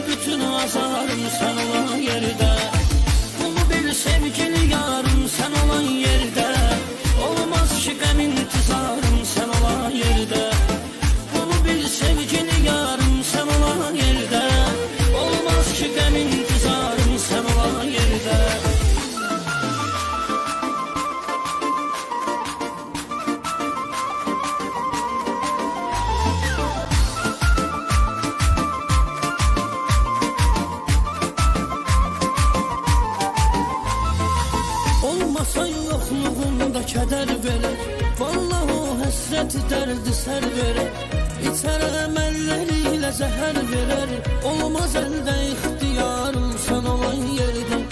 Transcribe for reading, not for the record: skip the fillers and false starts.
bütün azarım sen olan yerde. Bunu bil sevgili yarım sen olan yerde. Olmaz ki qəm intizarım sen olan yerde. Bunu bil sevgili yarım sen olan yerde. Olmaz ki qəm intizarım sen olan yerde. Olmasan yoxluğunda kədər verər. Vallahi o həsrət dərdi sər verər. İçər əməlləri ilə zəhər verər. Olmaz əldə ixtiyarım sən olan yerdə.